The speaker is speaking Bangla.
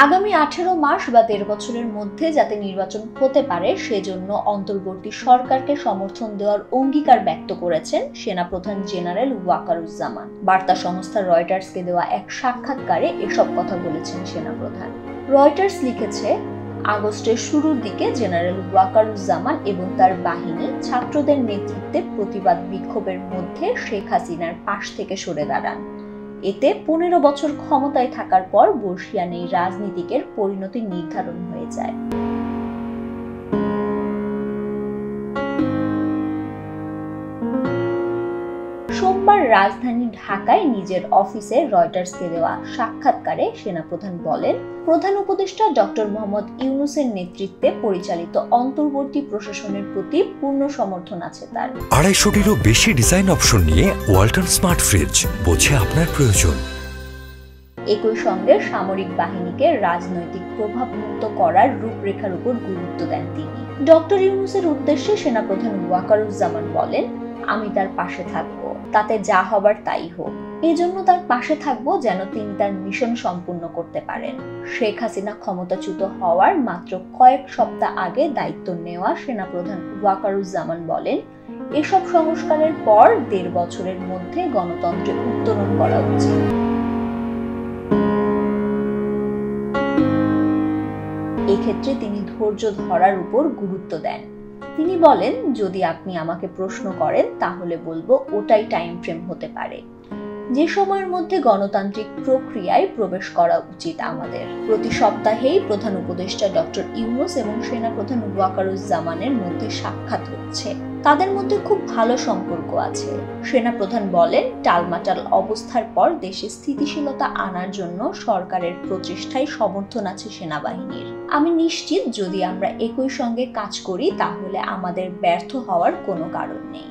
আগামী 18 মাস বা 1.5 বছরের মধ্যে যাতে নির্বাচন হতে পারে সেজন্য অন্তর্বর্তী সরকারকে সমর্থন দেওয়ার অঙ্গীকার ব্যক্ত করেছেন সেনাপ্রধান জেনারেল ওয়াকারুজ্জামান। বার্তা সংস্থা রয়টার্সকে দেওয়া এক সাক্ষাৎকারে এসব কথা বলেছেন সেনাপ্রধান। রয়টার্স লিখেছে, আগস্টের শুরুর দিকে জেনারেল ওয়াকারুজ্জামান এবং তার বাহিনী ছাত্রদের নেতৃত্বে প্রতিবাদ বিক্ষোভের মধ্যে শেখ হাসিনার পাশ থেকে সরে দাঁড়ান। এতে 15 বছর ক্ষমতায় থাকার পর বর্ষিয়ান এই রাজনীতিকের পরিণতি নির্ধারণ হয়ে যায়। সোমবার রাজধানী ঢাকায় নিজের অফিসে রয়টার্সকে দেওয়া সাক্ষাৎকারে সেনাপ্রধান বলেন, প্রধান উপদেষ্টা ডক্টর মোহাম্মদ ইউনূসের নেতৃত্বে পরিচালিত অন্তর্বর্তী প্রশাসনের প্রতি পূর্ণ সমর্থন আছে তার। 250-টিরও বেশি ডিজাইন অপশন নিয়ে ওয়ালটন স্মার্ট ফ্রিজ, বোঝে আপনার প্রয়োজন। একই সঙ্গে সামরিক বাহিনীকে রাজনৈতিক প্রভাব মুক্ত করার রূপরেখার উপর গুরুত্ব দেন তিনি। ডক্টর ইউনূসের উদ্দেশ্যে সেনাপ্রধান ওয়াকারুজ্জামান বলেন, আমি তার পাশে থাকব, তাতে যা হবার তাই হোক। এজন্য তার পাশে থাকবো যেন তিনি তার মিশন সম্পূর্ণ করতে পারেন। শেখ হাসিনা ক্ষমতাচ্যুত হওয়ার মাত্র কয়েক সপ্তাহ আগে দায়িত্ব নেওয়া সেনাপ্রধান ওয়াকারুজ্জামান বলেন, এসব সংস্কারের পর 1.5 বছরের মধ্যে গণতন্ত্রে উত্তরণ করা উচিত। এক্ষেত্রে তিনি ধৈর্য ধরার উপর গুরুত্ব দেন। তিনি বলেন, যদি আপনি আমাকে প্রশ্ন করেন তাহলে বলবো ওটাই টাইম ফ্রেম হতে পারে, যে সময়ের মধ্যে গণতান্ত্রিক প্রক্রিয়ায় প্রবেশ করা উচিত আমাদের। প্রতি সপ্তাহেই প্রধান উপদেষ্টা ডক্টর ইউনূস এবং সেনাপ্রধান ওয়াকারুজ্জামানের মধ্যে সাক্ষাৎ হচ্ছে। তাদের মধ্যে খুব ভালো সম্পর্ক আছে। সেনাপ্রধান বলেন, টালমাটাল অবস্থার পর দেশে স্থিতিশীলতা আনার জন্য সরকারের প্রচেষ্টায় সমর্থন আছে সেনাবাহিনীর। আমি নিশ্চিত যদি আমরা একই সঙ্গে কাজ করি তাহলে আমাদের ব্যর্থ হওয়ার কোনো কারণ নেই।